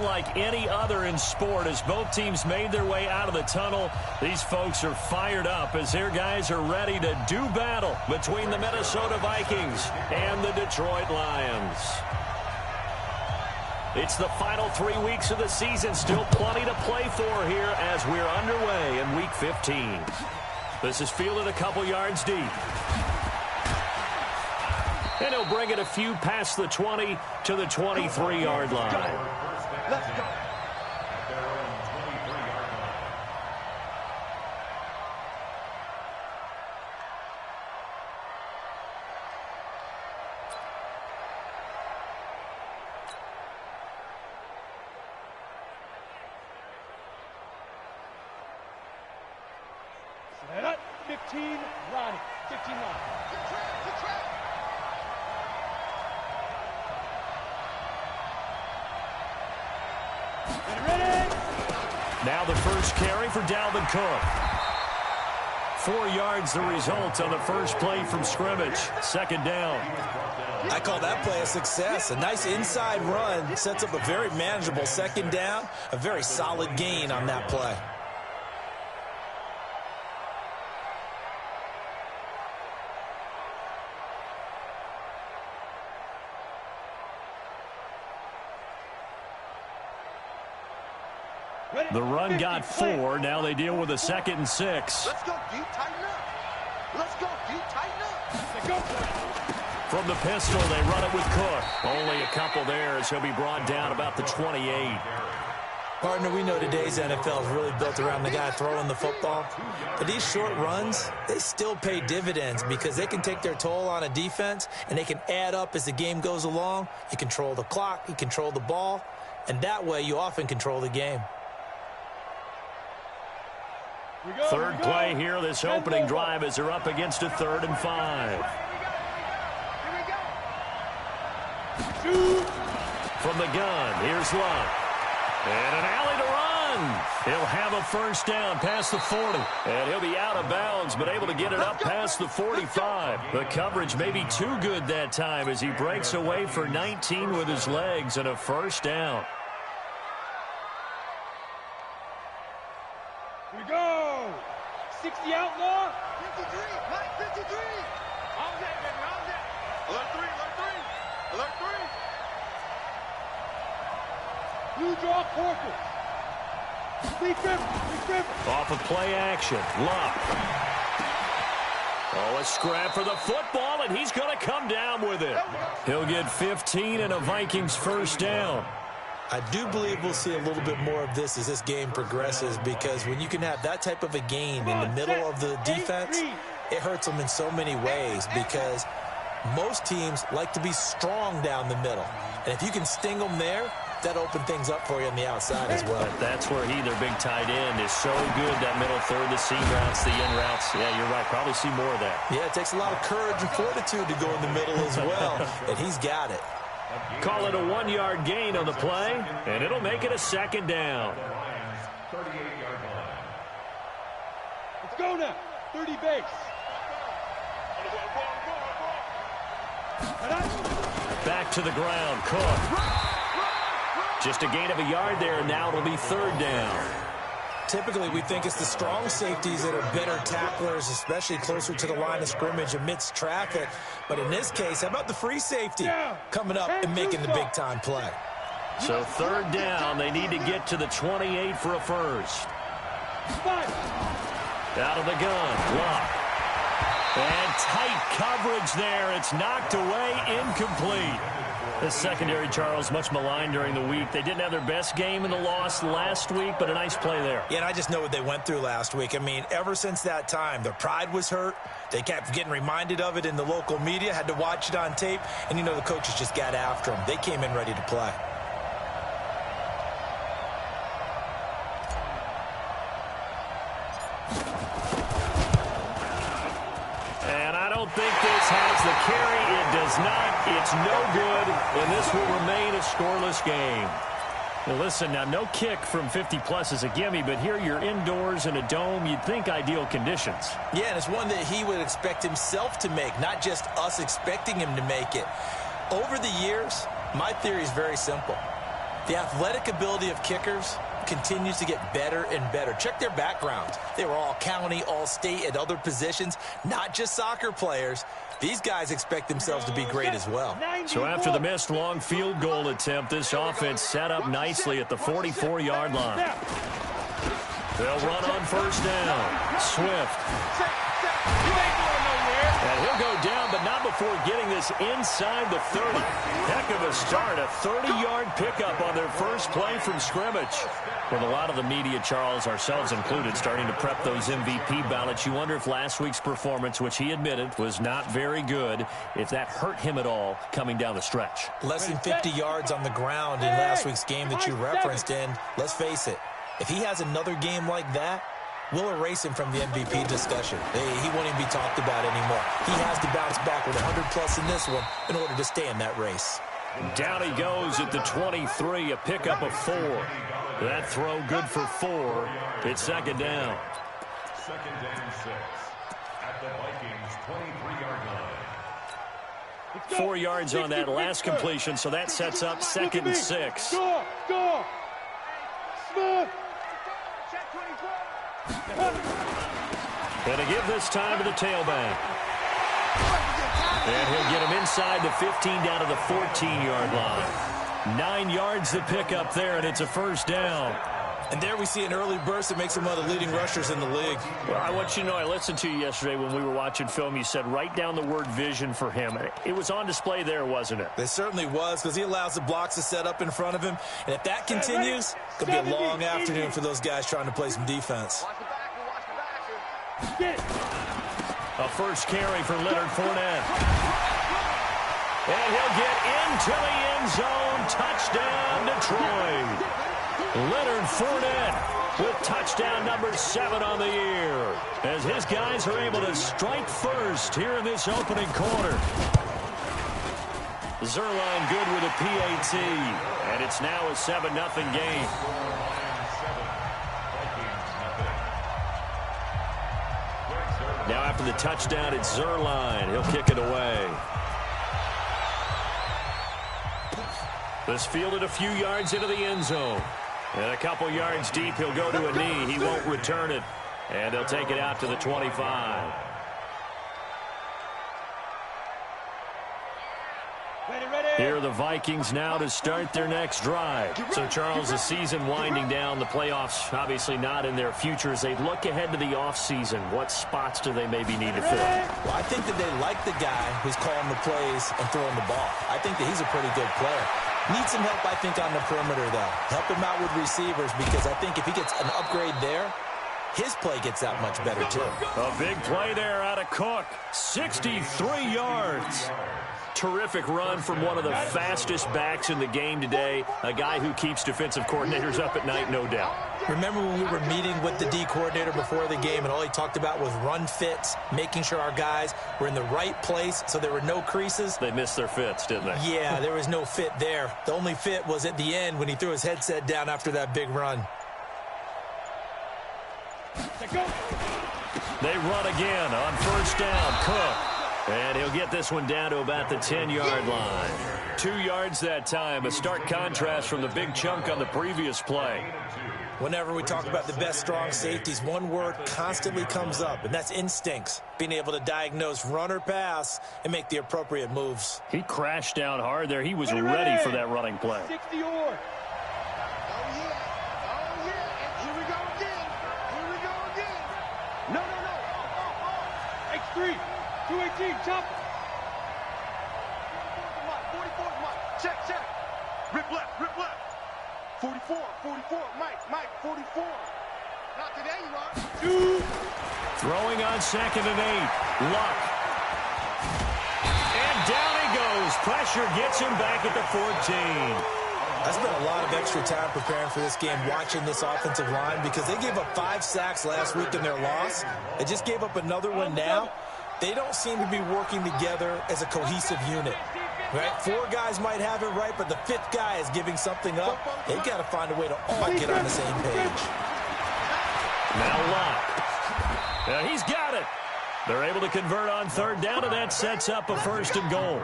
unlike any other in sport as both teams made their way out of the tunnel. These folks are fired up as their guys are ready to do battle between the Minnesota Vikings and the Detroit Lions. It's the final 3 weeks of the season. Still plenty to play for here as we're underway in Week 15. This is fielded a couple yards deep. And he'll bring it a few past the 20 to the 23-yard line. Let's go. Set up, 15, Ronnie, 15 line. Good track. Ready? Now the first carry for Dalvin Cook. 4 yards the result on the first play from scrimmage. Second down. I call that play a success. A nice inside run sets up a very manageable second down. A very solid gain on that play. The run got 4. Now they deal with a 2nd and 6. Let's go, deep, tighten up. Let's go, deep, tighten up. Let's go. From the pistol, they run it with Cook. Only a couple there as he'll be brought down about the 28. Partner, we know today's NFL is really built around the guy throwing the football. But these short runs, they still pay dividends because they can take their toll on a defense and they can add up as the game goes along. You control the clock, you control the ball, and that way you often control the game. Third play here, this opening drive as they're up against a 3rd and 5. From the gun, here's Luck. And an alley to run. He'll have a first down past the 40. And he'll be out of bounds, but able to get it up past the 45. The coverage may be too good that time as he breaks away for 19 with his legs and a first down. Here we go. 60 outlaw. 53. Mike, 53. How's that, baby? How's that? Alert 3. Alert 3. Alert 3. Blue draw quarters. Big grip. Off of play action. Luck. Oh, a scrap for the football, and he's going to come down with it. He'll get 15 and a Vikings first down. I do believe we'll see a little bit more of this as this game progresses because when you can have that type of a gain in the middle of the defense, it hurts them in so many ways because most teams like to be strong down the middle. And if you can sting them there, that opens things up for you on the outside as well. But that's where their big tight end, is so good, that middle third, the seam routes, the in routes. Yeah, you're right. Probably see more of that. Yeah, it takes a lot of courage and fortitude to go in the middle as well, and he's got it. Call it a 1-yard gain on the play, and it'll make it a second down. 38-yard line. Let's go now. 30 base. Back to the ground, Cook. Just a gain of a yard there, and now it'll be 3rd down. Typically, we think it's the strong safeties that are better tacklers, especially closer to the line of scrimmage amidst traffic. But in this case, how about the free safety coming up and making the big-time play? So 3rd down, they need to get to the 28 for a first. Out of the gun, Luck. And tight coverage there. It's knocked away, incomplete. The secondary, Charles, much maligned during the week. They didn't have their best game in the loss last week, but a nice play there. Yeah, and I just know what they went through last week. I mean, ever since that time, their pride was hurt. They kept getting reminded of it in the local media, had to watch it on tape, and, you know, the coaches just got after them. They came in ready to play. And I don't think this has the carry. It does not. It's no good, and this will remain a scoreless game. Now listen, now no kick from 50-plus is a gimme, but here you're indoors in a dome. You'd think ideal conditions. Yeah, and it's one that he would expect himself to make, not just us expecting him to make it. Over the years, my theory is very simple. The athletic ability of kickers continues to get better and better. Check their backgrounds. They were all county, all state, at other positions, not just soccer players. These guys expect themselves to be great as well. So after the missed long field goal attempt, this offense set up nicely at the 44-yard line. They'll run on first down. Swift. And he'll go down, but not before getting this inside the 30. Heck of a start, a 30-yard pickup on their first play from scrimmage. With a lot of the media, Charles, ourselves included, starting to prep those MVP ballots, you wonder if last week's performance, which he admitted was not very good, if that hurt him at all coming down the stretch. Less than 50 yards on the ground in last week's game that you referenced, and let's face it, if he has another game like that, we'll erase him from the MVP discussion. He won't even be talked about anymore. He has to bounce back with 100-plus in this one in order to stay in that race. Down he goes at the 23, a pickup of 4. That throw good for 4. It's second down. Second down 6 at the Vikings' 23-yard line. 4 yards on that last completion, so that sets up second and 6. Go! Smith! And to give this time to the tailback. And he'll get him inside the 15 down to the 14-yard line. 9 yards to pick up there, and it's a first down. And there we see an early burst that makes him one of the leading rushers in the league. Well, I want you to know, I listened to you yesterday when we were watching film. You said write down the word vision for him. It was on display there, wasn't it? It certainly was, because he allows the blocks to set up in front of him. And if that continues, it's going to be a long afternoon for those guys trying to play some defense. A first carry for Leonard Fournette. And he'll get into the end zone. Touchdown, Detroit. Leonard Fournette with touchdown number 7 on the year, as his guys are able to strike first here in this opening quarter. Zuerlein good with a PAT, and it's now a 7-0 game. Now after the touchdown, it's Zuerlein. He'll kick it away. This fielded a few yards into the end zone. And a couple yards deep, he'll go to a knee. He won't return it. And they'll take it out to the 25. Here are the Vikings now to start their next drive. So, Charles, the season winding down, the playoffs obviously not in their future. As they look ahead to the offseason, what spots do they maybe need to fill? Well, I think that they like the guy who's calling the plays and throwing the ball. I think that he's a pretty good player. Needs some help, I think, on the perimeter, though. Help him out with receivers, because I think if he gets an upgrade there, his play gets that much better, too. A big play there out of Cook. 63 yards. Terrific run from one of the fastest backs in the game today. A guy who keeps defensive coordinators up at night, no doubt. Remember when we were meeting with the D coordinator before the game, and all he talked about was run fits, making sure our guys were in the right place so there were no creases? They missed their fits, didn't they? Yeah, there was no fit there. The only fit was at the end when he threw his headset down after that big run. They run again on first down. Cook. And he'll get this one down to about the 10-yard line. 2 yards that time. A stark contrast from the big chunk on the previous play. Whenever we talk about the best strong safeties, one word constantly comes up, and that's instincts. Being able to diagnose run or pass and make the appropriate moves. He crashed down hard there. He was ready for that running play. 60 or. X3, 218, chop. 44, check. Rip left. 44, Mike, 44. Not today, you are. 2. Throwing on 2nd and 8. Luck. And down he goes. Pressure gets him back at the 14. I spent a lot of extra time preparing for this game, watching this offensive line, because they gave up 5 sacks last week in their loss. They just gave up another one now. They don't seem to be working together as a cohesive unit. Right? 4 guys might have it right, but the 5th guy is giving something up. They've got to find a way to all get on the same page. Now Luck. He's got it. They're able to convert on 3rd down, and that sets up a 1st and goal.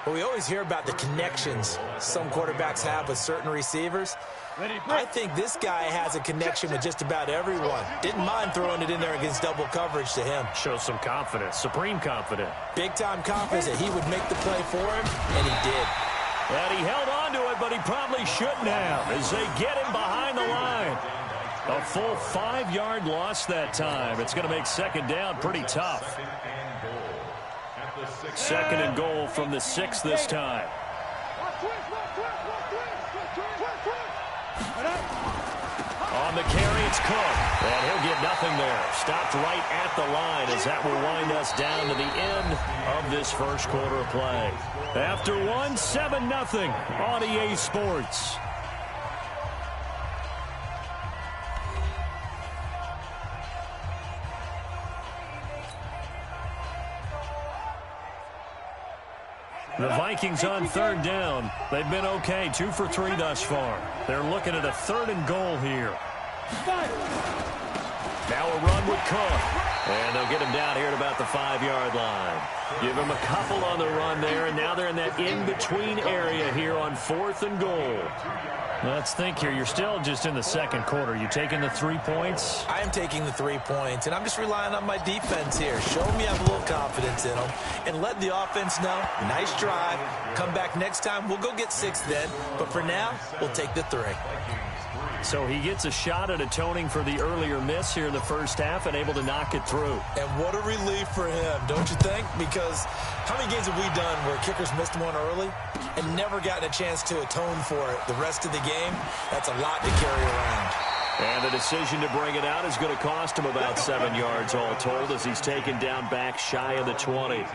Well, we always hear about the connections some quarterbacks have with certain receivers. I think this guy has a connection with just about everyone. Didn't mind throwing it in there against double coverage to him. Shows some confidence, supreme confidence. Big-time confidence that he would make the play for him, and he did. And he held on to it, but he probably shouldn't have as they get him behind the line. A full 5-yard loss that time. It's going to make second down pretty tough. Second and goal from the 6 this time. On the carry, it's Cook. And he'll get nothing there. Stopped right at the line as that will wind us down to the end of this first quarter of play. After one, 7-0 on EA Sports. The Vikings on third down. They've been okay, 2 for 3 thus far. They're looking at a 3rd and goal here. Now a run with Cook. And they'll get him down here at about the 5-yard line. Give him a couple on the run there, and now they're in that in-between area here on 4th and goal. Let's think here. You're still just in the second quarter. You taking the 3 points? I am taking the 3 points, and I'm just relying on my defense here. Show me I have a little confidence in them, and let the offense know, nice drive. Come back next time. We'll go get 6 then, but for now, we'll take the 3. So he gets a shot at atoning for the earlier miss here in the first half and able to knock it through. And what a relief for him, don't you think? Because how many games have we done where kickers missed one early and never gotten a chance to atone for it the rest of the game? That's a lot to carry around. And the decision to bring it out is going to cost him about 7 yards all told as he's taken down back shy of the 20.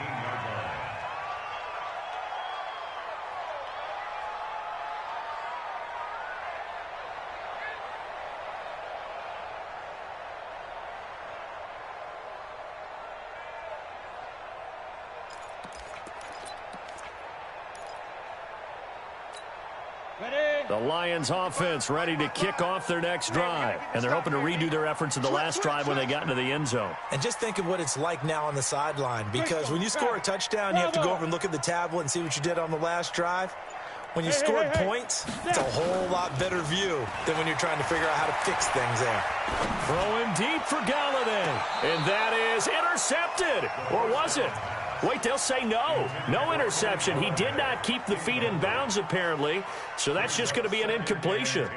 The Lions offense ready to kick off their next drive. And they're hoping to redo their efforts in the last drive when they got into the end zone. And just think of what it's like now on the sideline. Because when you score a touchdown, you have to go over and look at the tablet and see what you did on the last drive. When you scored points, it's a whole lot better view than when you're trying to figure out how to fix things there. Throwing deep for Galladay. And that is intercepted. Or was it? Wait, they'll say no. No interception. He did not keep the feet in bounds, apparently. So that's just going to be an incompletion.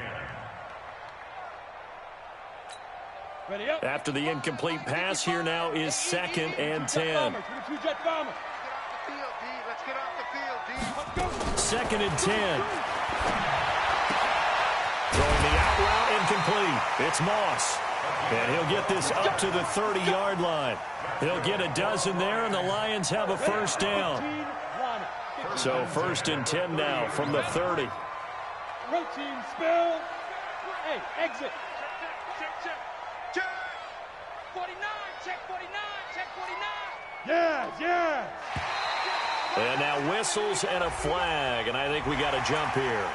After the incomplete pass, here now is 2nd and 10. 2nd and 10. Throwing the out route incomplete. It's Moss. And he'll get this up to the 30-yard line. He'll get a dozen there, and the Lions have a first down. So 1st and 10 now from the 30. Routine spill. Hey, exit. Check. 49, check 49, check 49. Yes, yes. And now whistles and a flag, and I think we got a jump here.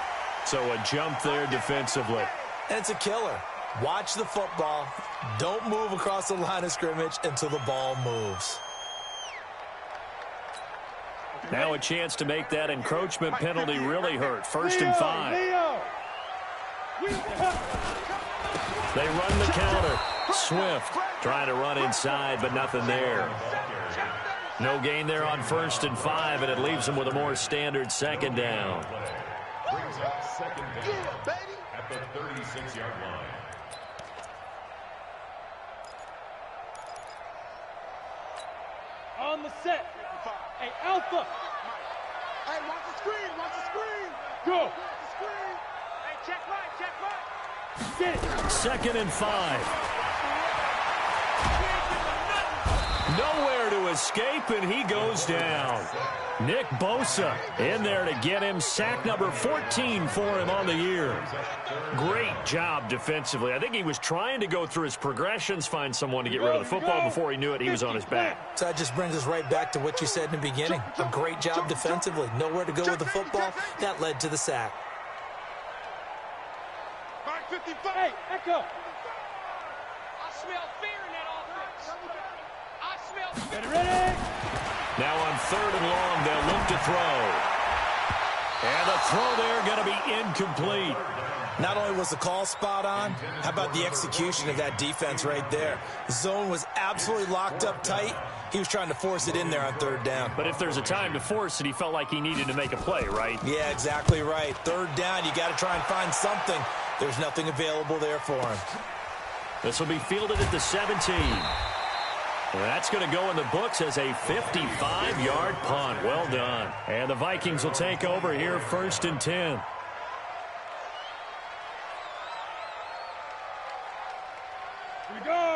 So a jump there defensively. And it's a killer. Watch the football. Don't move across the line of scrimmage until the ball moves. Now a chance to make that encroachment penalty really hurt. 1st and 5. They run the counter. Swift trying to run inside, but nothing there. No gain there on 1st and 5, and it leaves them with a more standard 2nd down. Brings up 2nd down at the 36-yard line. On the set. Hey, Alpha. Hey, watch the screen. Watch the screen. Go. Watch the screen. Hey, check right. Check right. Get it. 2nd and 5. Nowhere to escape, and he goes down. Nick Bosa in there to get him. Sack number 14 for him on the year. Great job defensively. I think he was trying to go through his progressions, find someone to get rid of the football. Before he knew it, he was on his back. So that just brings us right back to what you said in the beginning. A great job defensively. Nowhere to go with the football. That led to the sack. 55. Hey, Echo. I smell fear in that offense. I smell fear. Get ready. Now on 3rd and long, they'll look to throw. And the throw there going to be incomplete. Not only was the call spot on, how about the execution of that defense right there? The zone was absolutely locked up tight. He was trying to force it in there on 3rd down. But if there's a time to force it, he felt like he needed to make a play, right? Yeah, exactly right. 3rd down, you got to try and find something. There's nothing available there for him. This will be fielded at the 17. And that's going to go in the books as a 55-yard punt. Well done. And the Vikings will take over here 1st and 10.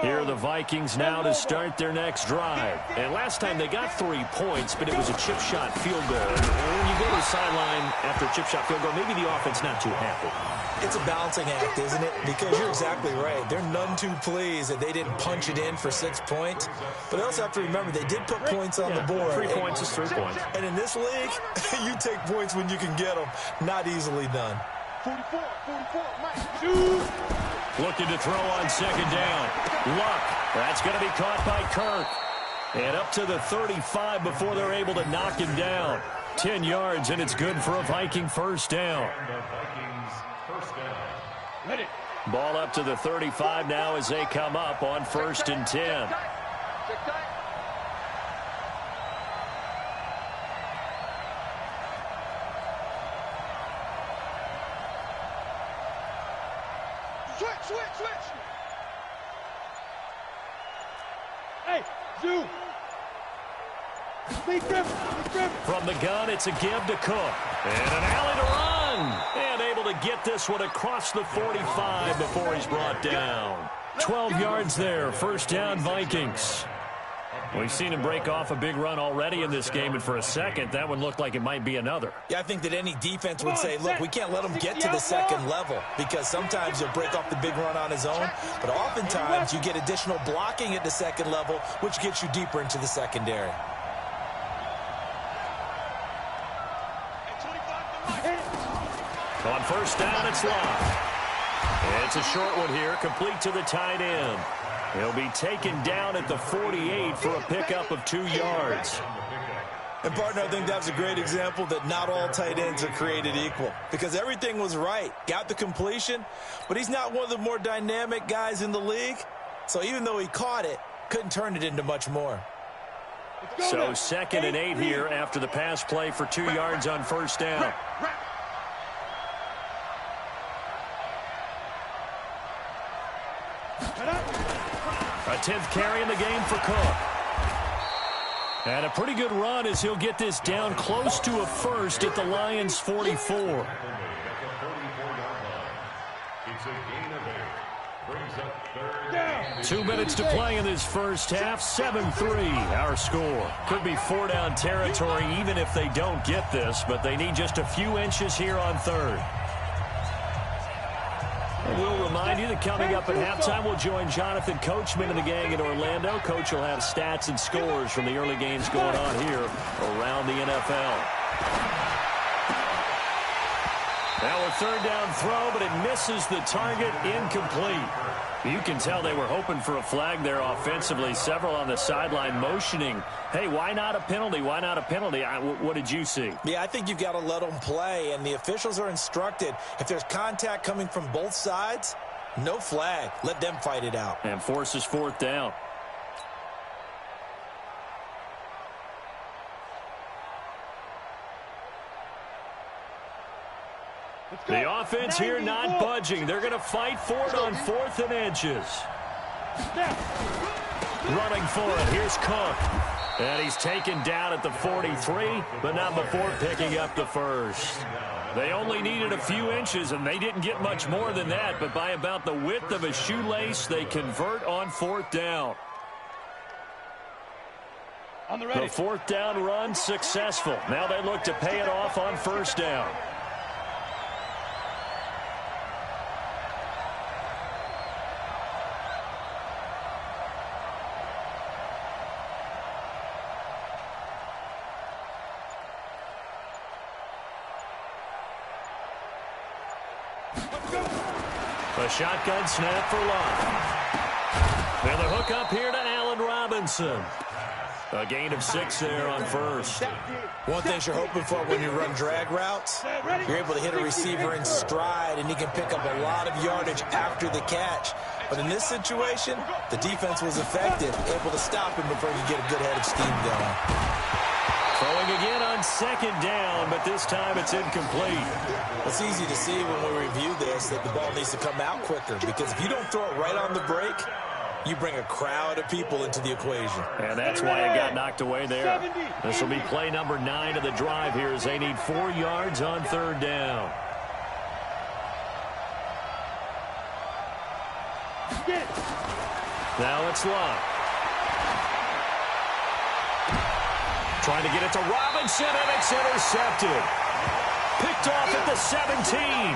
Here are the Vikings now to start their next drive. And last time they got 3 points, but it was a chip shot field goal. And when you go to the sideline after a chip shot field goal, maybe the offense not too happy. It's a balancing act, isn't it? Because you're exactly right. They're none too pleased that they didn't punch it in for 6 points. But they also have to remember they did put points on the board. 3 points is 3 points. And in this league, you take points when you can get them. Not easily done. 44, Mike. Shoot. Looking to throw on 2nd down. Luck. That's going to be caught by Kirk. And up to the 35 before they're able to knock him down. 10 yards, and it's good for a Viking 1st down. Ready. Ball up to the 35 now as they come up on 1st and 10. Switch. Hey, Zoo. Big grip. From the gun, it's a give to Cook. And an alley to run. And able to get this one across the 45 before he's brought down. 12 yards there. 1st down, Vikings. We've seen him break off a big run already in this game, and for a second, that one looked like it might be another. Yeah, I think that any defense would say, look, we can't let him get to the 2nd level, because sometimes he'll break off the big run on his own, but oftentimes you get additional blocking at the 2nd level, which gets you deeper into the secondary. On 1st down, it's Luck. It's a short one here, complete to the tight end. He'll be taken down at the 48 for a pickup of 2 yards. And, partner, I think that's a great example that not all tight ends are created equal, because everything was right. Got the completion, but he's not one of the more dynamic guys in the league. So even though he caught it, couldn't turn it into much more. So 2nd and 8 here after the pass play for 2 yards on 1st down. A 10th carry in the game for Cook. And a pretty good run as he'll get this down close to a 1st at the Lions' 44. 2 minutes to play in this 1st half. 7-3 our score. Could be 4-down territory even if they don't get this, but they need just a few inches here on 3rd. We'll remind you that coming up at halftime, we'll join Jonathan Coachman and the gang in Orlando. Coach will have stats and scores from the early games going on here around the NFL. Now a 3rd down throw, but it misses the target, incomplete. You can tell they were hoping for a flag there offensively. Several on the sideline motioning, hey, why not a penalty? Why not a penalty? What did you see? Yeah, I think you've got to let them play, and the officials are instructed, if there's contact coming from both sides, no flag. Let them fight it out. And forces 4th down. The offense here not budging. They're going to fight for it on 4th and inches. Running for it. Here's Cook. And he's taken down at the 43, but not before picking up the 1st. They only needed a few inches, and they didn't get much more than that, but by about the width of a shoelace, they convert on 4th down. The 4th down run successful. Now they look to pay it off on 1st down. A shotgun snap for Luck. And the hook up here to Allen Robinson. A gain of 6 there on first. One thing you're hoping for when you run drag routes, you're able to hit a receiver in stride, and he can pick up a lot of yardage after the catch. But in this situation, the defense was effective, able to stop him before he could get a good head of steam going. Throwing again on 2nd down, but this time it's incomplete. It's easy to see when we review this that the ball needs to come out quicker, because if you don't throw it right on the break, you bring a crowd of people into the equation. And that's why it got knocked away there. This will be play number 9 of the drive here as they need 4 yards on 3rd down. Now it's Love. Trying to get it to Robinson, and it's intercepted. Picked off at the 17.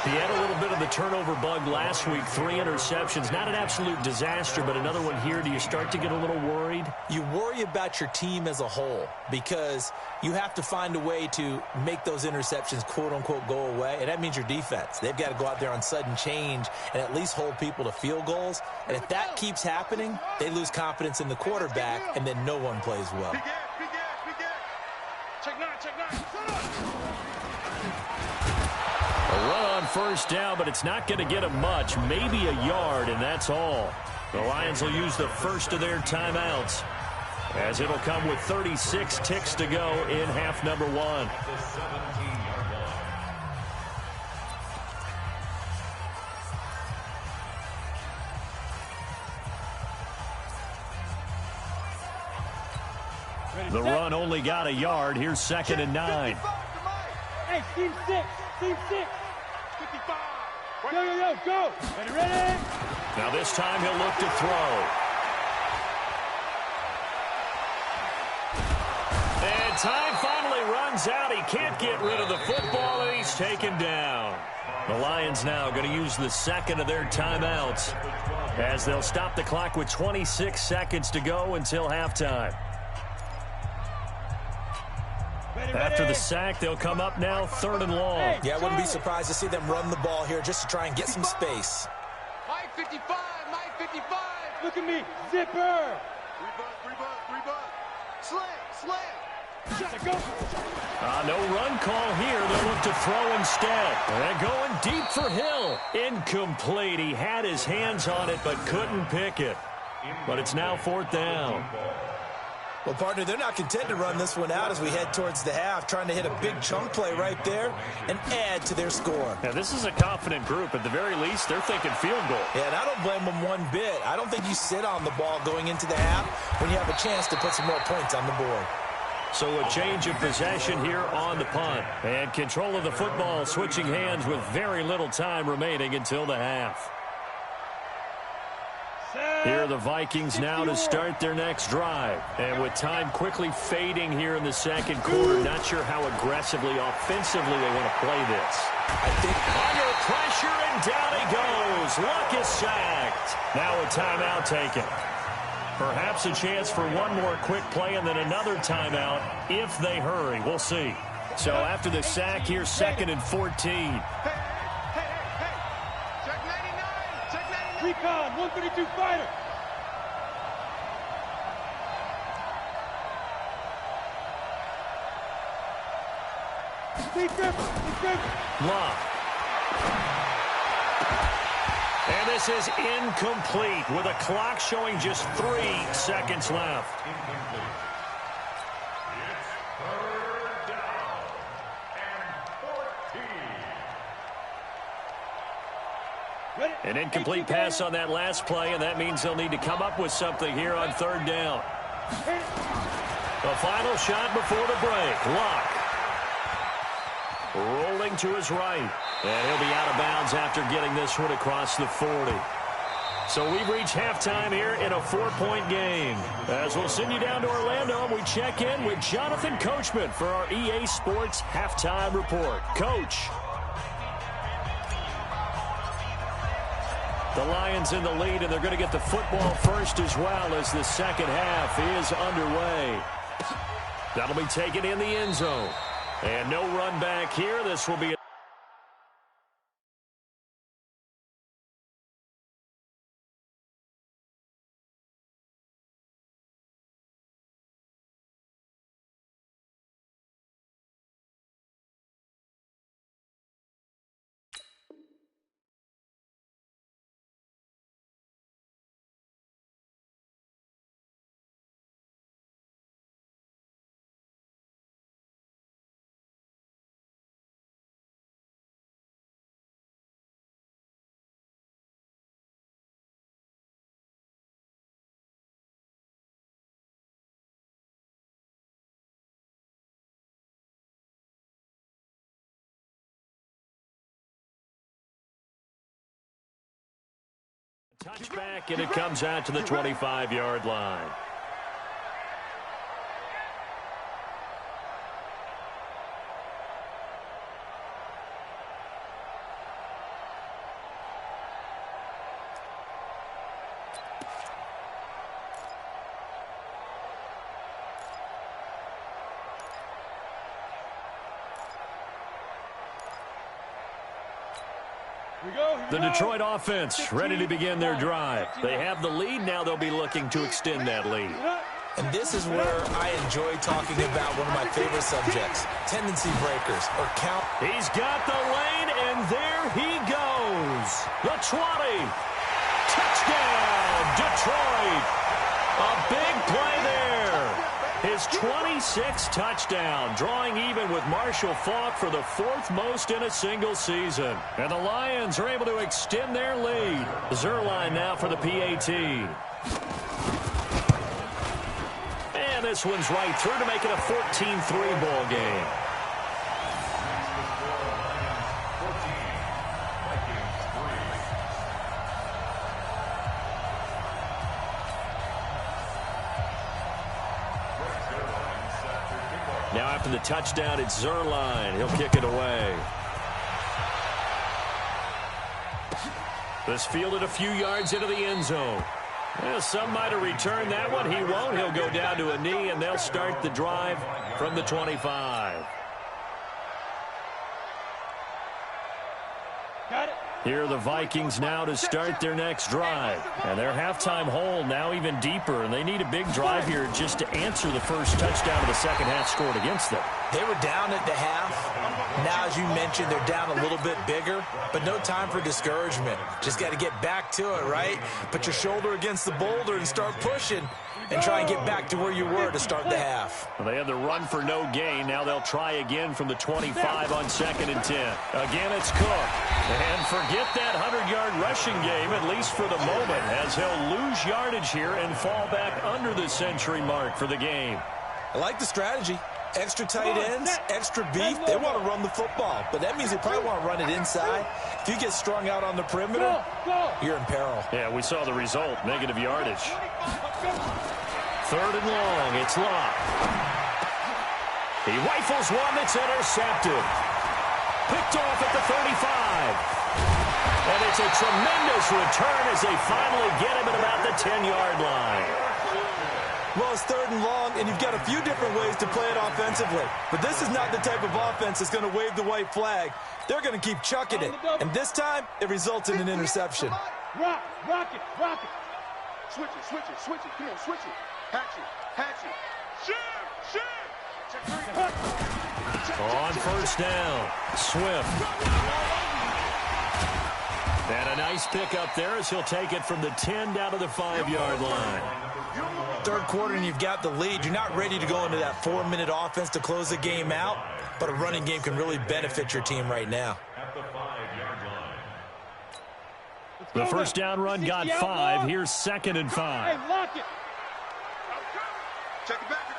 He had a little bit of the turnover bug last week, 3 interceptions. Not an absolute disaster, but another one here. Do you start to get a little worried? You worry about your team as a whole because you have to find a way to make those interceptions, quote-unquote, go away, and that means your defense. They've got to go out there on sudden change and at least hold people to field goals. And if that keeps happening, they lose confidence in the quarterback, and then no one plays well. A run on 1st down, but it's not going to get them much. Maybe a yard, and that's all. The Lions will use the first of their timeouts, as it'll come with 36 ticks to go in half number 1. The run only got a yard. Here's 2nd and 9. Hey, team 6. Team 6. 55. Go. Ready? Now this time he'll look to throw. And time finally runs out. He can't get rid of the football, and he's taken down. The Lions now going to use the 2nd of their timeouts as they'll stop the clock with 26 seconds to go until halftime. After the sack, they'll come up now 3rd and long. Yeah, I wouldn't be surprised to see them run the ball here just to try and get some space. Mike 55. Look at me. Zipper. 3 buck. Slam. Go. No run call here. They'll look to throw instead. And going deep for Hill. Incomplete. He had his hands on it but couldn't pick it. But it's now 4th down. Well, partner, they're not content to run this one out as we head towards the half, trying to hit a big chunk play right there and add to their score. Now, this is a confident group. At the very least, they're thinking field goal. Yeah, and I don't blame them one bit. I don't think you sit on the ball going into the half when you have a chance to put some more points on the board. So a change of possession here on the punt. And control of the football switching hands with very little time remaining until the half. Here are the Vikings now to start their next drive. And with time quickly fading here in the 2nd quarter, not sure how aggressively, offensively they want to play this. I think under pressure, and down he goes. Luck is sacked. Now a timeout taken. Perhaps a chance for one more quick play and then another timeout if they hurry. We'll see. So after the sack, here's 2nd and 14. Recon, 132 fighter. Love. And this is incomplete with a clock showing just 3 seconds left. An incomplete pass on that last play, and that means they'll need to come up with something here on 3rd down. The final shot before the break. Luck. Rolling to his right. And he'll be out of bounds after getting this one across the 40. So we've reached halftime here in a 4-point game. As we'll send you down to Orlando, and we check in with Jonathan Coachman for our EA Sports Halftime Report. Coach. The Lions in the lead, and they're going to get the football first as well as the 2nd half is underway. That'll be taken in the end zone. And no run back here. This will be Touchback, and it comes out to the 25-yard line. The Detroit offense ready to begin their drive. They have the lead. Now they'll be looking to extend that lead. And this is where I enjoy talking about one of my favorite subjects, tendency breakers or count. He's got the lane, and there he goes. The 20. Touchdown, Detroit. A big play there. His 26th touchdown, drawing even with Marshall Faulk for the 4th most in a single season. And the Lions are able to extend their lead. Zerline now for the PAT. And this one's right through to make it a 14-3 ball game. Now after the touchdown, it's Zerline. He'll kick it away. This fielded a few yards into the end zone. Well, some might have returned that one. He won't. He'll go down to a knee, and they'll start the drive from the 25. Got it. Here are the Vikings now to start their next drive. And their halftime hole now even deeper, and they need a big drive here just to answer the first touchdown of the second half scored against them. They were down at the half. Now, as you mentioned, they're down a little bit bigger, but no time for discouragement. Just got to get back to it, right? Put your shoulder against the boulder and start pushing and try and get back to where you were to start the half. Well, they had the run for no gain. Now they'll try again from the 25 on 2nd and 10. Again, it's Cook. And forget that 100-yard rushing game, at least for the moment, as he'll lose yardage here and fall back under the century mark for the game. I like the strategy. Extra tight ends, extra beef. They want to run the football, but that means they probably want to run it inside. If you get strung out on the perimeter, you're in peril. Yeah, we saw the result, negative yardage. 3rd and long, it's Locke. He rifles one that's intercepted. Picked off at the 35. And it's a tremendous return as they finally get him at about the 10-yard line. Well, it's 3rd and long, and you've got a few different ways to play it offensively. But this is not the type of offense that's going to wave the white flag. They're going to keep chucking it. And this time, it results in an interception. Rock it. Switch it. Come on, switch it. Hatch it. Shoot. On 1st down, Swift. And a nice pickup there as he'll take it from the 10 down to the 5-yard line. 3rd quarter and you've got the lead. You're not ready to go into that 4-minute offense to close the game out, but a running game can really benefit your team right now. The 1st down run got 5. Here's 2nd and 5. Hey, lock it. Check the backer.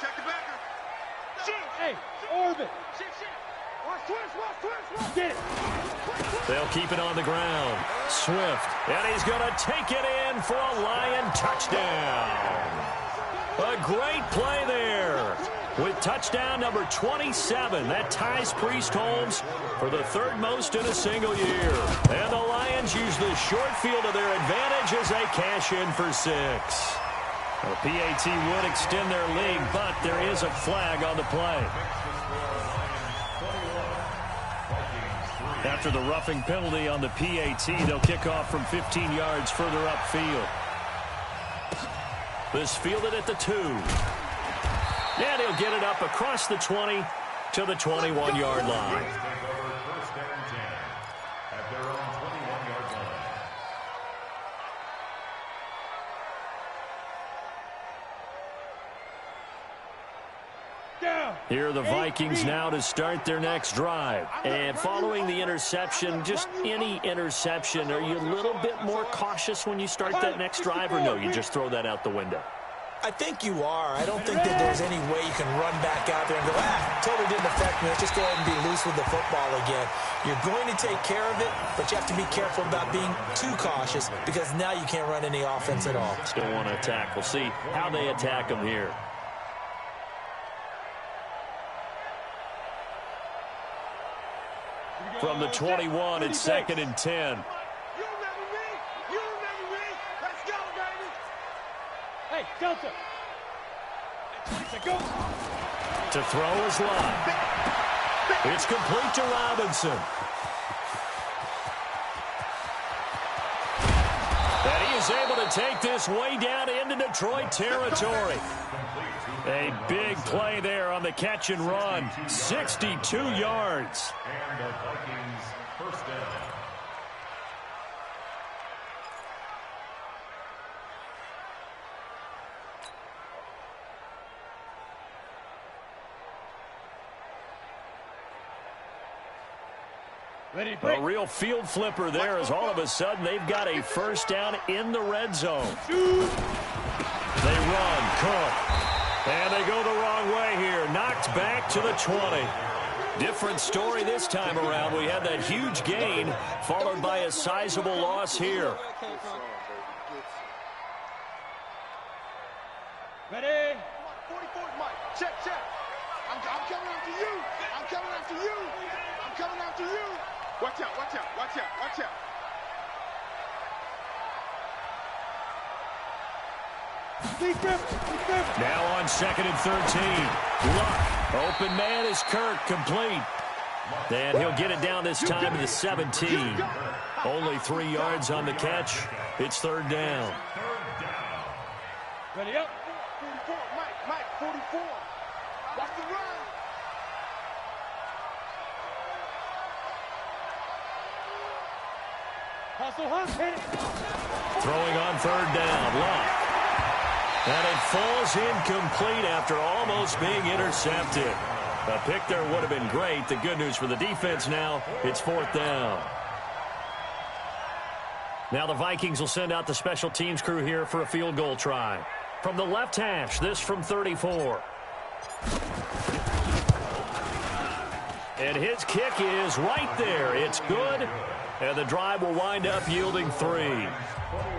Shoot. Hey, orbit. Watch. Get it. They'll keep it on the ground. Swift, and he's going to take it in for a Lion touchdown. A great play there. With touchdown number 27, that ties Priest Holmes for the 3rd most in a single year. And the Lions use the short field to their advantage as they cash in for 6. The PAT would extend their lead, but there is a flag on the play. After the roughing penalty on the PAT, they'll kick off from 15 yards further upfield. This fielded at the 2. And he'll get it up across the 20 to the 21-yard line. Here are the Vikings now to start their next drive. And following the interception, just any interception, are you a little bit more cautious when you start that next drive, or no, you just throw that out the window? I think you are. I don't think that there's any way you can run back out there and go, totally didn't affect me. Let's just go ahead and be loose with the football again. You're going to take care of it, but you have to be careful about being too cautious because now you can't run any offense at all. Still want to attack. We'll see how they attack them here. From the 21, it's 2nd and 10. Hey, Delta. To throw his line. It's complete to Robinson. And he is able to take this way down into Detroit territory. A big play there on the catch and run. 62 yards. And the Vikings first down. A real field flipper there as all of a sudden they've got a first down in the red zone. They run, Cook. And they go the wrong way here. Knocked back to the 20. Different story this time around. We had that huge gain followed by a sizable loss here. Ready? 44, Mike. Check. I'm coming after you. I'm coming after you. I'm coming after you. Watch out. Now on 2nd and 13. Luck. Open man is Kirk. Complete. And he'll get it down this time to the 17. Only 3 yards on the catch. It's 3rd down. Ready up. 44, Mike, 44. Watch the run. Hustle, hit it. Throwing on 3rd down. Luck. And it falls incomplete after almost being intercepted. A pick there would have been great. The good news for the defense now, it's 4th down. Now the Vikings will send out the special teams crew here for a field goal try. From the left hash, this from 34. And his kick is right there. It's good. And the drive will wind up yielding 3.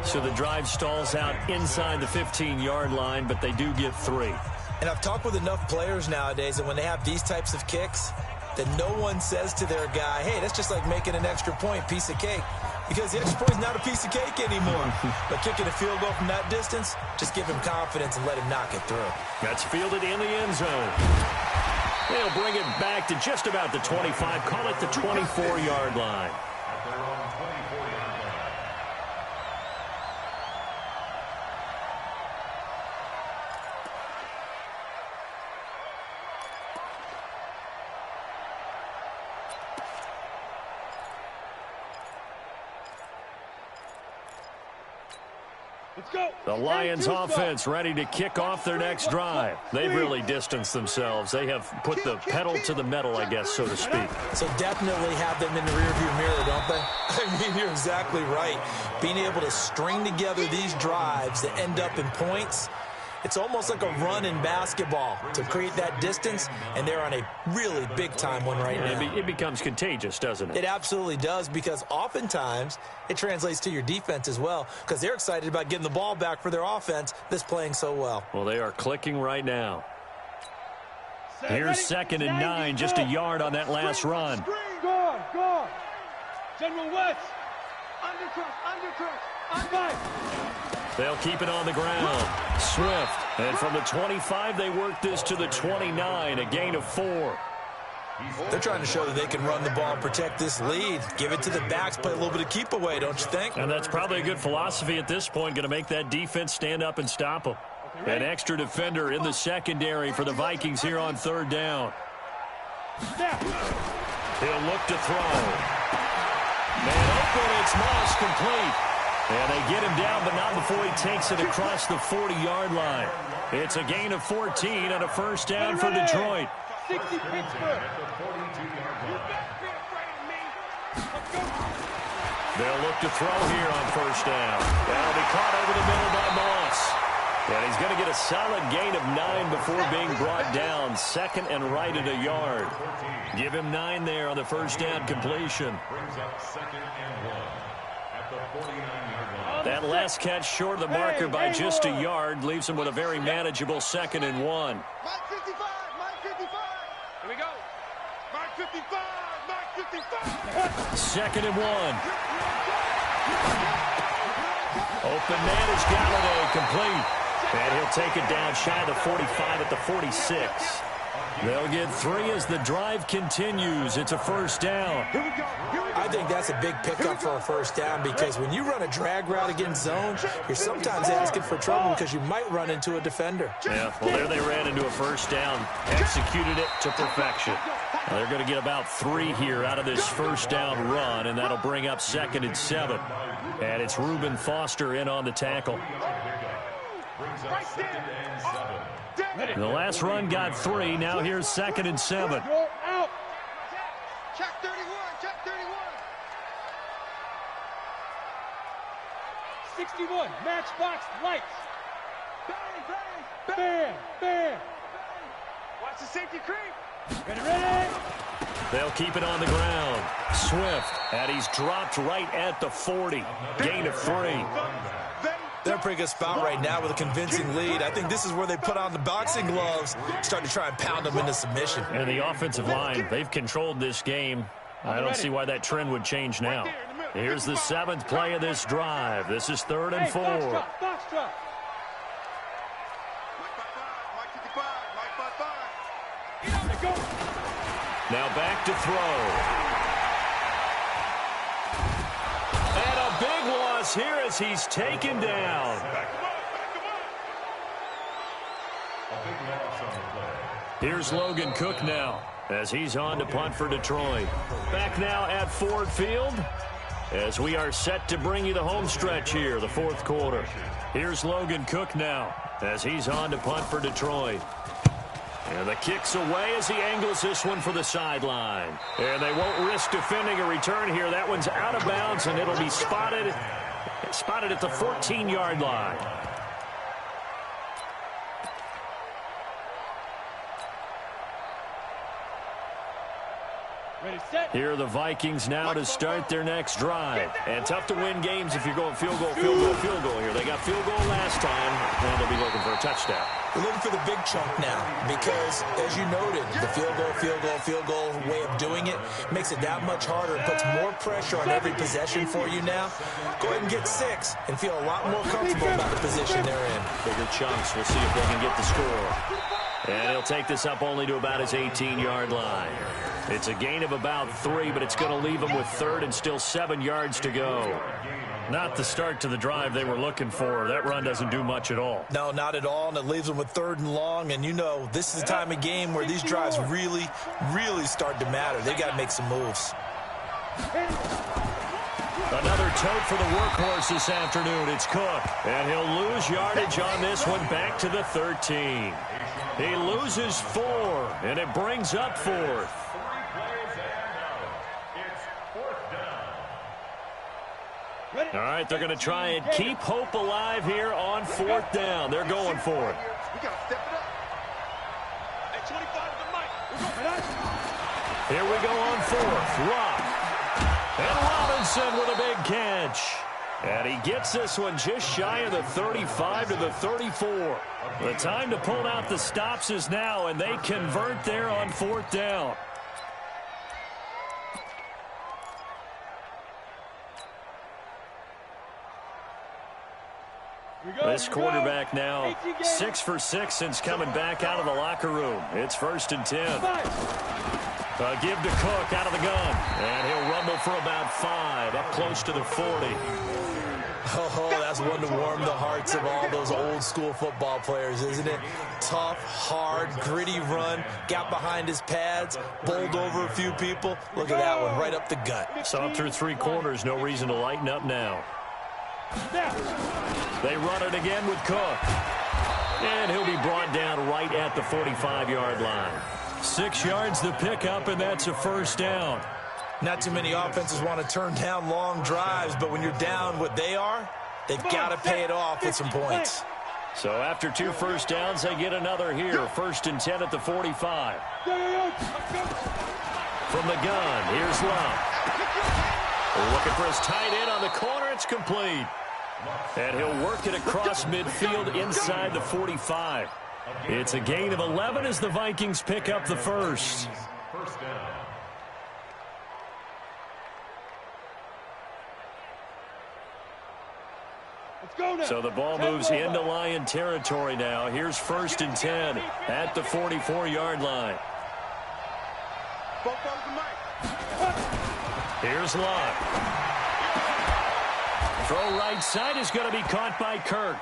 So the drive stalls out inside the 15-yard line, but they do get 3. And I've talked with enough players nowadays that when they have these types of kicks, that no one says to their guy, hey, that's just like making an extra point, piece of cake. Because the extra point is not a piece of cake anymore. But kicking a field goal from that distance, just give him confidence and let him knock it through. That's fielded in the end zone. They'll bring it back to just about the 25, call it the 24-yard line. At their own 24-yard line. Let's go. The Lions offense ready to kick off their next drive. They've really distanced themselves. They have put the pedal to the metal, I guess, so to speak. So definitely have them in the rearview mirror, don't they? I mean, you're exactly right. Being able to string together these drives that end up in points, it's almost like a run in basketball to create that distance, and they're on a really big-time one right now. It becomes contagious, doesn't it? It absolutely does, because oftentimes it translates to your defense as well, because they're excited about getting the ball back for their offense that's playing so well. Well, they are clicking right now. Here's 2nd and 9, just a yard on that last run. Go. General West. Undercut. They'll keep it on the ground. Swift. And from the 25, they work this to the 29, a gain of 4. They're trying to show that they can run the ball and protect this lead. Give it to the backs, play a little bit of keep away, don't you think? And that's probably a good philosophy at this point, going to make that defense stand up and stop them. An extra defender in the secondary for the Vikings here on 3rd down. He'll look to throw. Man open, it's Moss, complete. And they get him down, but not before he takes it across the 40-yard line. It's a gain of 14 and a first down for Detroit. 60 Pittsburgh. They'll look to throw here on first down. That'll be caught over the middle by Moss. And he's going to get a solid gain of 9 before being brought down. Second and right at a yard. Give him 9 there on the first down completion. Brings up 2nd and 1 at the 49-yard line. That last catch short of the marker by just a yard leaves him with a very manageable 2nd and 1. Mike 55, Mike 55. Here we go. Mike 55, Mike 55. 2nd and 1. Open man is Galladay, complete. And he'll take it down shy of the 45 at the 46. They'll get 3 as the drive continues. It's a first down. I think that's a big pickup for a first down because when you run a drag route against zone, you're sometimes asking for trouble because you might run into a defender. Yeah, well, there they ran into a first down, executed it to perfection. They're going to get about 3 here out of this first down run, and that'll bring up 2nd and 7. And it's Reuben Foster in on the tackle. Brings up 2nd and 7. The last run got 3. Now here's 2nd and 7. Out. Check 31, check 31. 61, matchbox lights. Bang, bang, Bam, bam. Watch the safety creep. Ready? They'll keep it on the ground. Swift, and he's dropped right at the 40. Gain of 3. They're in a pretty good spot right now with a convincing lead. I think this is where they put on the boxing gloves, start to try and pound them into submission. And the offensive line, they've controlled this game. I don't see why that trend would change now. Here's the 7th play of this drive. This is 3rd and 4. Box drop. Mike 55, Mike 55. Go. Now back to throw. And a big loss here as he's taken down. A big loss on the play. Here's Logan Cook now as he's on to punt for Detroit. Back now at Ford Field as we are set to bring you the home stretch here, the 4th quarter. Here's Logan Cook now as he's on to punt for Detroit. And the kick's away as he angles this one for the sideline. And they won't risk defending a return here. That one's out of bounds, and it'll be spotted at the 14-yard line. Ready, set. Here are the Vikings now to start their next drive. And tough to win games if you're going field goal, field goal, field goal here. They got field goal last time, and they'll be looking for a touchdown. They're looking for the big chunk now because, as you noted, the field goal way of doing it makes it that much harder. It puts more pressure on every possession for you now. Go ahead and get 6 and feel a lot more comfortable about the position they're in. Bigger chunks. We'll see if they can get the score. And he'll take this up only to about his 18-yard line. It's a gain of about 3, but it's going to leave him with 3rd and still 7 yards to go. Not the start to the drive they were looking for. That run doesn't do much at all. No, not at all, and it leaves them with 3rd and long. And you know, this is the time of game where these drives really, really start to matter. They got to make some moves. Another tote for the workhorse this afternoon. It's Cook, and he'll lose yardage on this one back to the 13. He loses 4, and it brings up 4th. All right, they're going to try and keep hope alive here on 4th down. They're going for it. We got to step it up. Hey, 25 to the mic. Here we go on 4th. Rock. And Robinson with a big catch. And he gets this one just shy of the 35 to the 34. The time to pull out the stops is now, and they convert there on 4th down. This quarterback now 6 for 6 since coming back out of the locker room. It's 1st and 10. Give to Cook out of the gun. And he'll rumble for about 5 up close to the 40. Oh, that's one to warm the hearts of all those old school football players, isn't it? Tough, hard, gritty run. Got behind his pads, bowled over a few people. Look at that one, right up the gut. So up through 3 quarters, no reason to lighten up now. They run it again with Cook. And he'll be brought down right at the 45-yard line. 6 yards the pickup, and that's a 1st down. Not too many offenses want to turn down long drives, but when you're down what they are, they've got to pay it off with some points. So after 2 first downs, they get another here. 1st and 10 at the 45. From the gun, here's Love. Looking for his tight end on the corner. It's complete. And he'll work it across midfield inside the 45. It's a gain of 11 as the Vikings pick up the first. First down. So the ball moves into Lion territory now. Here's 1st and 10 at the 44-yard line. Here's Locke. Throw right side is going to be caught by Kirk.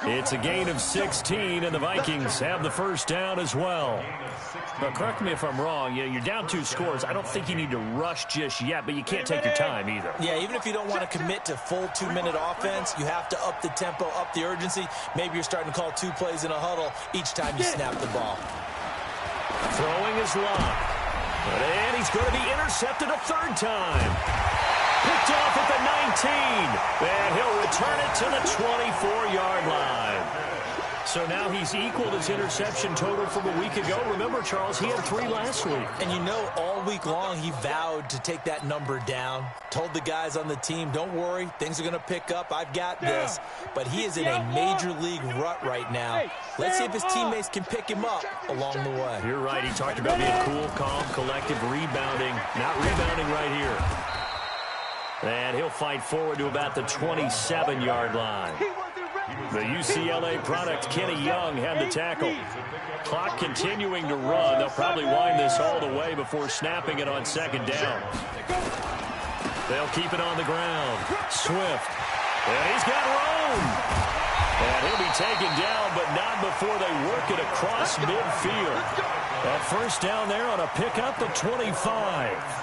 It's a gain of 16, and the Vikings have the first down as well. But correct me if I'm wrong. You're down 2 scores. I don't think you need to rush just yet, but you can't take your time either. Yeah, even if you don't want to commit to full 2-minute offense, you have to up the tempo, up the urgency. Maybe you're starting to call 2 plays in a huddle each time you snap the ball. Throwing is Locke. And he's going to be intercepted a 3rd time. Picked off at the 19. And he'll return it to the 24-yard line. So now he's equaled his interception total from a week ago. Remember, Charles, he had 3 last week. And you know, all week long he vowed to take that number down. Told the guys on the team, don't worry, things are going to pick up. I've got this. But he is in a major league rut right now. Let's see if his teammates can pick him up along the way. You're right. He talked about being cool, calm, collective, rebounding. Not rebounding right here. And he'll fight forward to about the 27-yard line. The UCLA product, Kenny Young, had the tackle. Clock continuing to run. They'll probably wind this all the way before snapping it on 2nd down. They'll keep it on the ground. Swift. And he's got room. And he'll be taken down, but not before they work it across midfield. That first down there on a pickup of 25.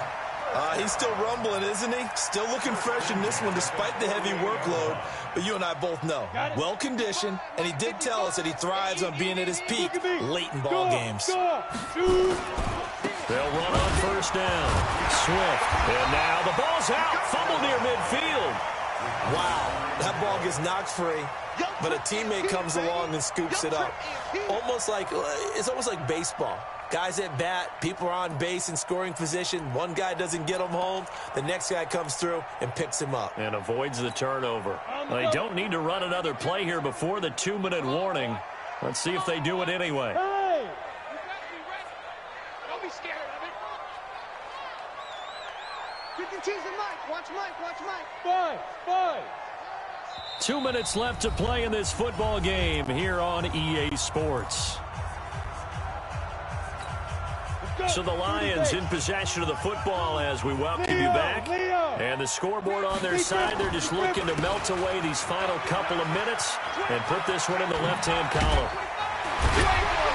He's still rumbling, isn't he? Still looking fresh in this one despite the heavy workload. But you and I both know, well-conditioned, and he did tell us that he thrives on being at his peak late in ball games. They'll run on 1st down. Swift. And now the ball's out. Fumble near midfield. Wow, that ball gets knocked free, but a teammate comes along and scoops it up. It's almost like baseball. Guys at bat, people are on base in scoring position. One guy doesn't get him home. The next guy comes through and picks him up. And avoids the turnover. They don't need to run another play here before the 2-minute warning. Let's see if they do it anyway. Hey! Don't be scared of it. You can tease the mic. Watch Mike. 5. 2 minutes left to play in this football game here on EA Sports. So the Lions in possession of the football as we welcome you back. And the scoreboard on their side, they're just looking to melt away these final couple of minutes and put this one in the left-hand column.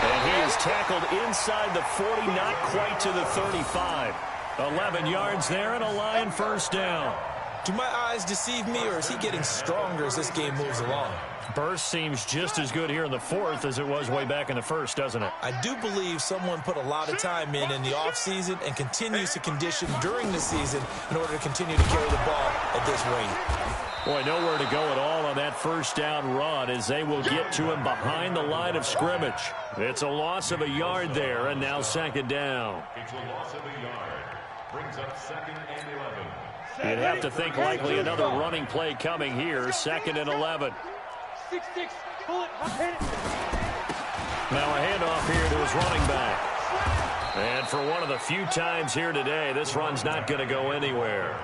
And he is tackled inside the 40, not quite to the 35. 11 yards there and a Lion first down. Do my eyes deceive me, or is he getting stronger as this game moves along? Burst seems just as good here in the 4th as it was way back in the 1st, doesn't it? I do believe someone put a lot of time in the offseason and continues to condition during the season in order to continue to carry the ball at this rate. Boy, nowhere to go at all on that first down run as they will get to him behind the line of scrimmage. It's a loss of a yard there, and now 2nd down. It's a loss of a yard. Brings up 2nd and 11. You'd have to think likely another running play coming here, 2nd and 11. 6-6. Pull it. Now a handoff here to his running back. And for one of the few times here today, this run's not going to go anywhere.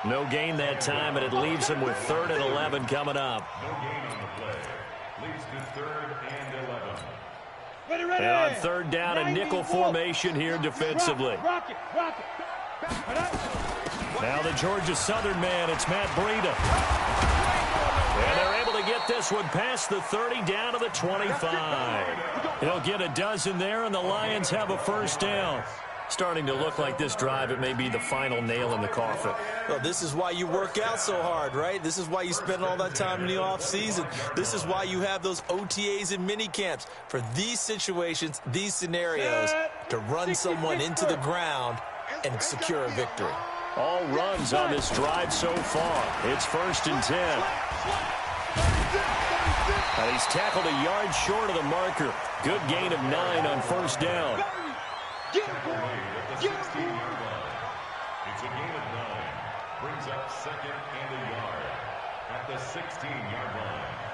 No gain that time, and it leaves him with 3rd and 11 coming up. No gain on the play. Leads to 3rd and 11. Ready. And on 3rd down, a nickel formation here defensively. Rock it. Now the Georgia Southern man, it's Matt Breida. And they're able to get this one past the 30 down to the 25. He'll get a dozen there, and the Lions have a first down. Starting to look like this drive, it may be the final nail in the coffin. Well, this is why you work out so hard, right? This is why you spend all that time in the offseason. This is why you have those OTAs and mini camps for these situations, these scenarios, to run someone into the ground and secure a victory. All runs on this drive so far. It's 1st and 10. And he's tackled a yard short of the marker. Good gain of 9 on first down. It's a gain of 9. Brings up second and a yard at the 16-yard line.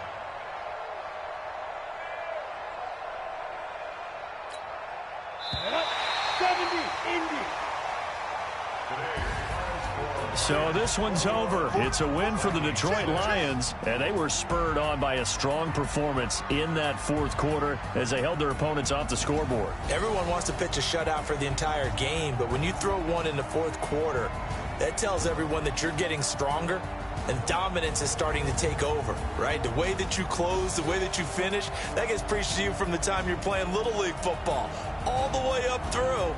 So this one's over. It's a win for the Detroit Lions, and they were spurred on by a strong performance in that fourth quarter as they held their opponents off the scoreboard. Everyone wants to pitch a shutout for the entire game, but when you throw one in the fourth quarter, that tells everyone that you're getting stronger and dominance is starting to take over, right? The way that you close, the way that you finish, that gets preached to you from the time you're playing Little League football all the way up through.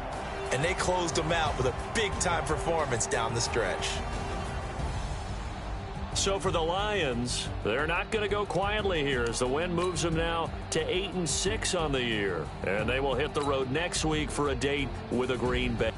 And they closed them out with a big-time performance down the stretch. So for the Lions, they're not going to go quietly here as the win moves them now to 8-6 on the year. And they will hit the road next week for a date with a Green Bay.